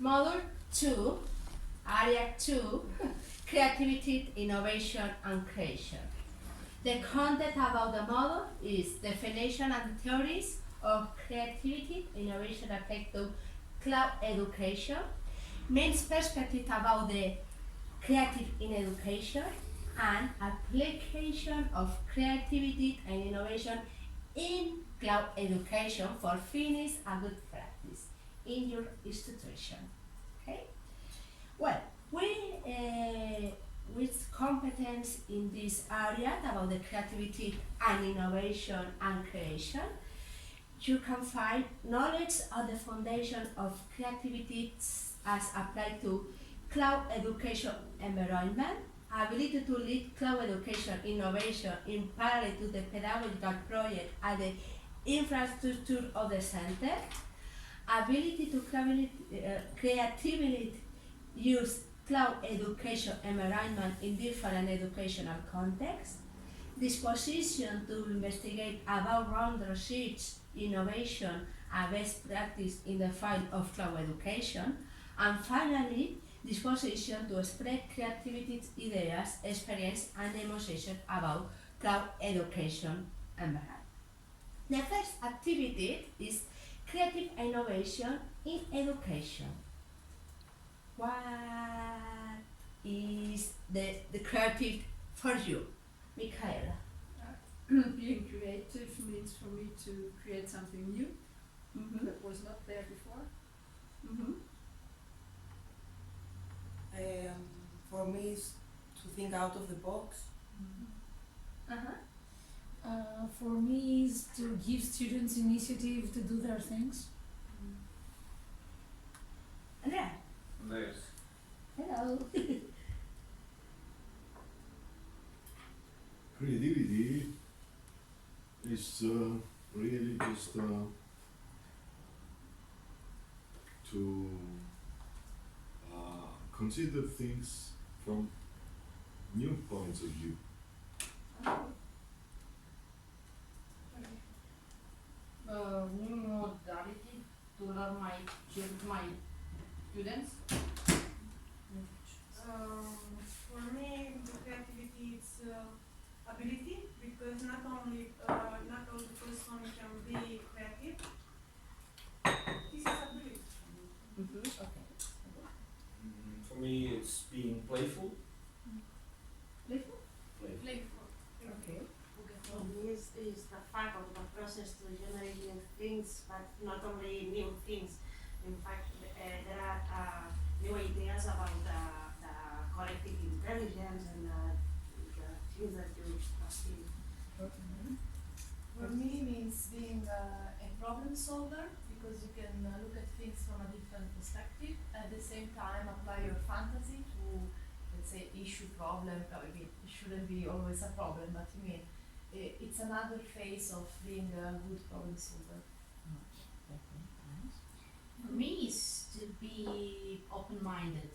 Module 2, Area 2, Creativity, Innovation and Creation. The content about the model is definition and theories of creativity, innovation applied to cloud education, main perspective about the creative in education, and application of creativity and innovation in cloud education for finish a good practice in your institution. Okay? Well, with competence in this area about the creativity and innovation and creation, you can find knowledge of the foundation of creativity as applied to cloud education environment, ability to lead cloud education innovation in parallel to the pedagogical project and the infrastructure of the center, ability to creatively use cloud education environment in different educational contexts, disposition to investigate about research, innovation, and best practice in the field of cloud education, and finally, disposition to spread creativity, ideas, experience, and demonstration about cloud education environment. The first activity is creative innovation in education. What is the creative for you, Michaela? Being creative means for me to create something new that was not there before. For me, is to think out of the box. For me is to give students initiative to do their things. Andrea? Andreas. Hello. Creativity is really just to consider things from new points of view. New modality to learn my students. For me, the creativity is ability, because not all the person can be creative. This is ability. Okay. For me, it's being playful. Playful? Playful. Okay. For me is the fact of the process to generate new things, but not only new things. In fact, there are new ideas about the collective intelligence and the things that you achieve. For me means being a problem solver, because you can look at things from a different perspective, at the same time apply your fantasy to, let's say, issue problem. It shouldn't be always a problem, but I mean, it's another phase of being a good problem solver. For me is to be open-minded,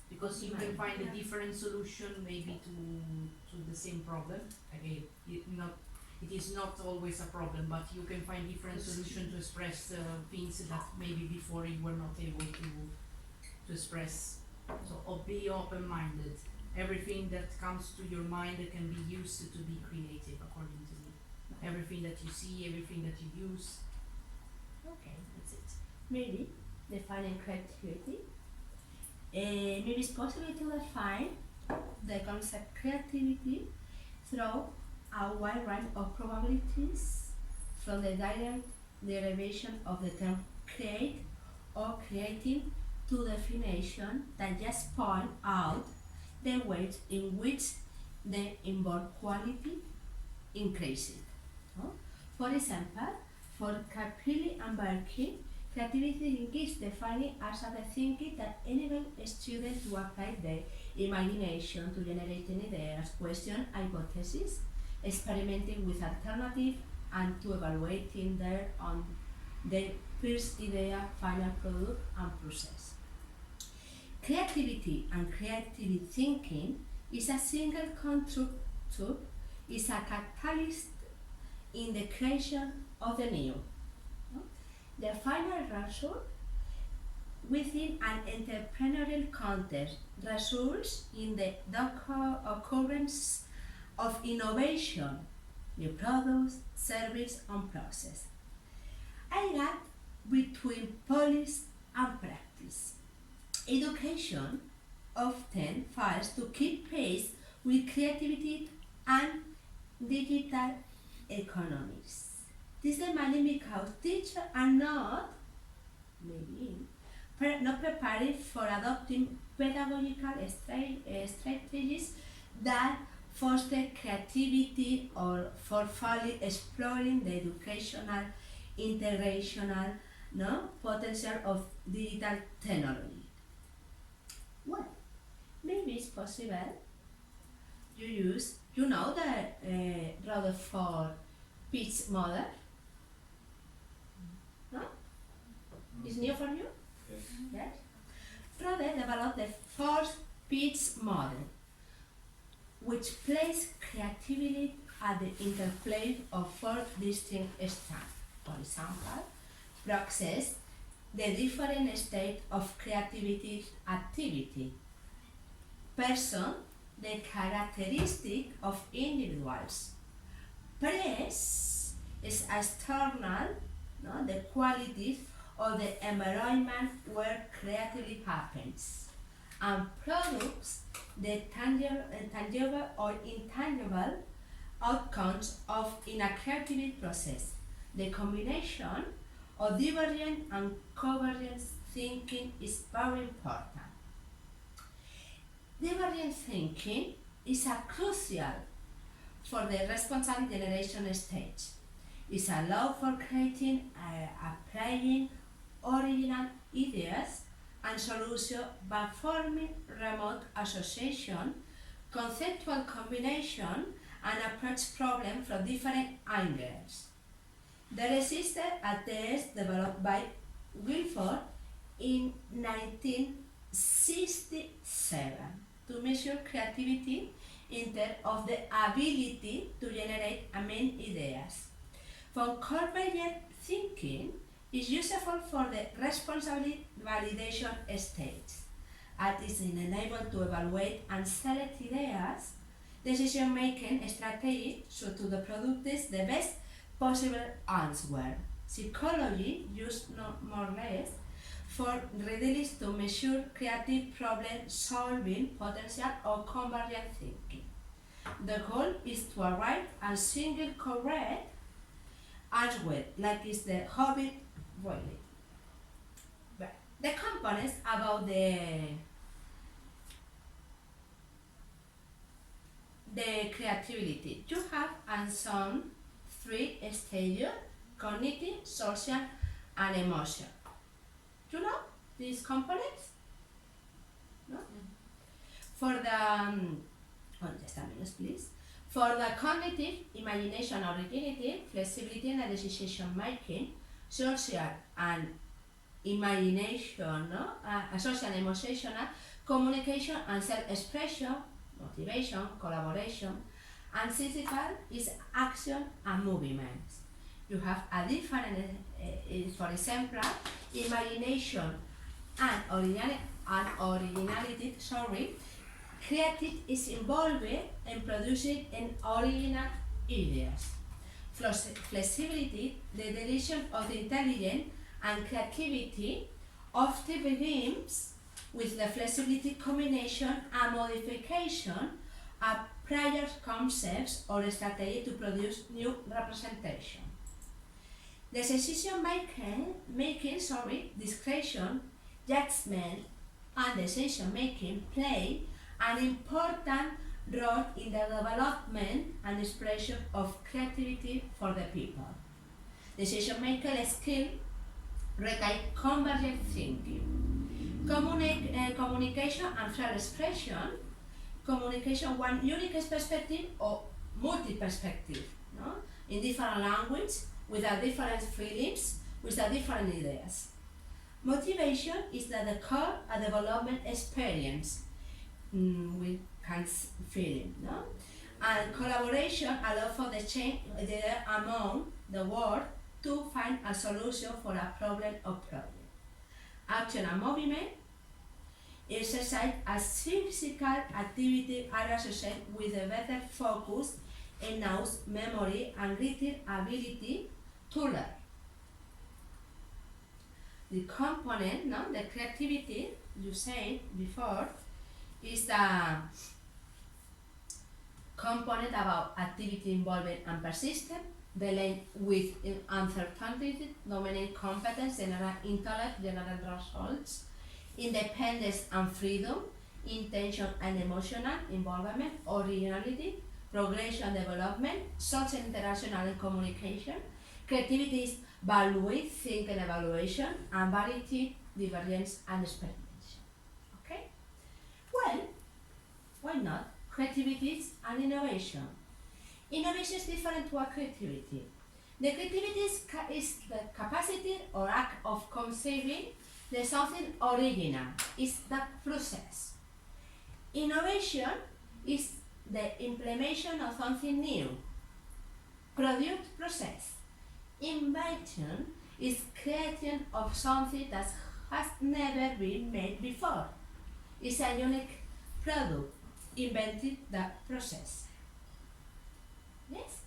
because you can find a different solution maybe to the same problem. Again, it is not always a problem, but you can find different solutions to express things that maybe before you were not able to express. So be open-minded. Everything that comes to your mind that can be used to be creative, according to me. Everything that you see, everything that you use. Okay, that's it. Maybe defining creativity. Maybe it's possible to define the concept creativity through a wide range of probabilities, from the direct derivation of the term create or creating to definition that just point out the ways in which the involved quality increases. For example, for Capilli and Berkey, creativity is defined as the thinking that enables a student to apply their imagination to generating ideas, question hypotheses, experimenting with alternatives, and to evaluating their first idea, final product, and process. Creativity and creative thinking is a single constructor, is a catalyst in the creation of the new. The final result within an entrepreneurial context results in the occurrence of innovation, new products, service, and process. I got between policy and practice. Education often fails to keep pace with creativity and digital economies. This is mainly because teachers are not prepared for adopting pedagogical strategies that foster creativity or for fully exploring the educational, integrational potential of digital technology. Well, maybe it's possible you know the Rutherford pitch model? No? It's new for you? Yes. Yes. Rutherford developed the first pitch model, which placed creativity at the interplay of four distinct strands. For example, process the different state of creativity activity. Person, the characteristic of individuals. Press is external, the qualities of the environment where creativity happens. And products, the tangible or intangible outcomes of in a creativity process. The combination of divergent and convergent thinking is very important. Divergent thinking is a crucial for the responsible generation stage. It's a law for creating, applying original ideas and solutions by forming remote association, conceptual combination, and approach problem from different angles. There existed a test developed by Wilford in 1967 to measure creativity in terms of the ability to generate main ideas. For convergent thinking is useful for the responsible validation stage, as it is enabled to evaluate and select ideas, decision-making strategies so to the produce the best possible answer. Psychology used no more or less for readily to measure creative problem-solving potential or convergent thinking. The goal is to arrive at single correct answer, like is the Hobbit Boiling. But the components about the creativity. You have and some three stages: cognitive, social, and emotional. You know these components? No? For the just a minute, please. For the cognitive, imagination, originality, flexibility, and decision making, social and imagination, social and emotional, communication and self-expression, motivation, collaboration, and physical is action and movement. You have a different, for example, imagination and originality, creative is involved in producing an original ideas. Flexibility, the deletion of the intelligence and creativity often begins with the flexibility combination and modification of prior concepts or strategy to produce new representation. The decision making, discretion, judgment, and decision making play an important role in the development and expression of creativity for the people. Decision making skill require convergent thinking. Communication and self-expression. Communication, one unique perspective or multi-perspective, in different language, with a different feelings, with a different ideas. Motivation is that the core a development experience. We can feel it, no? And collaboration allows for the change among the world to find a solution for a problem or problem. action and movement. Exercise as physical activity are associated with a better focus, enhanced memory, and greater ability to learn. The component, no, the creativity you said before, is the component about activity involvement and persistence, dealing with uncertainty, dominant competence, general intellect, general results, independence and freedom, intention and emotional involvement, originality, progression, development, social interaction and communication. Creativity is value, think and evaluation, and variety, divergence and experimentation. Okay? Well, why not? Creativity and innovation. Innovation is different to a creativity. The creativity is the capacity or act of conceiving the something original, is the process. Innovation is the implementation of something new, product process. Invention is creation of something that has never been made before. It's a unique product, invented the process. Yes?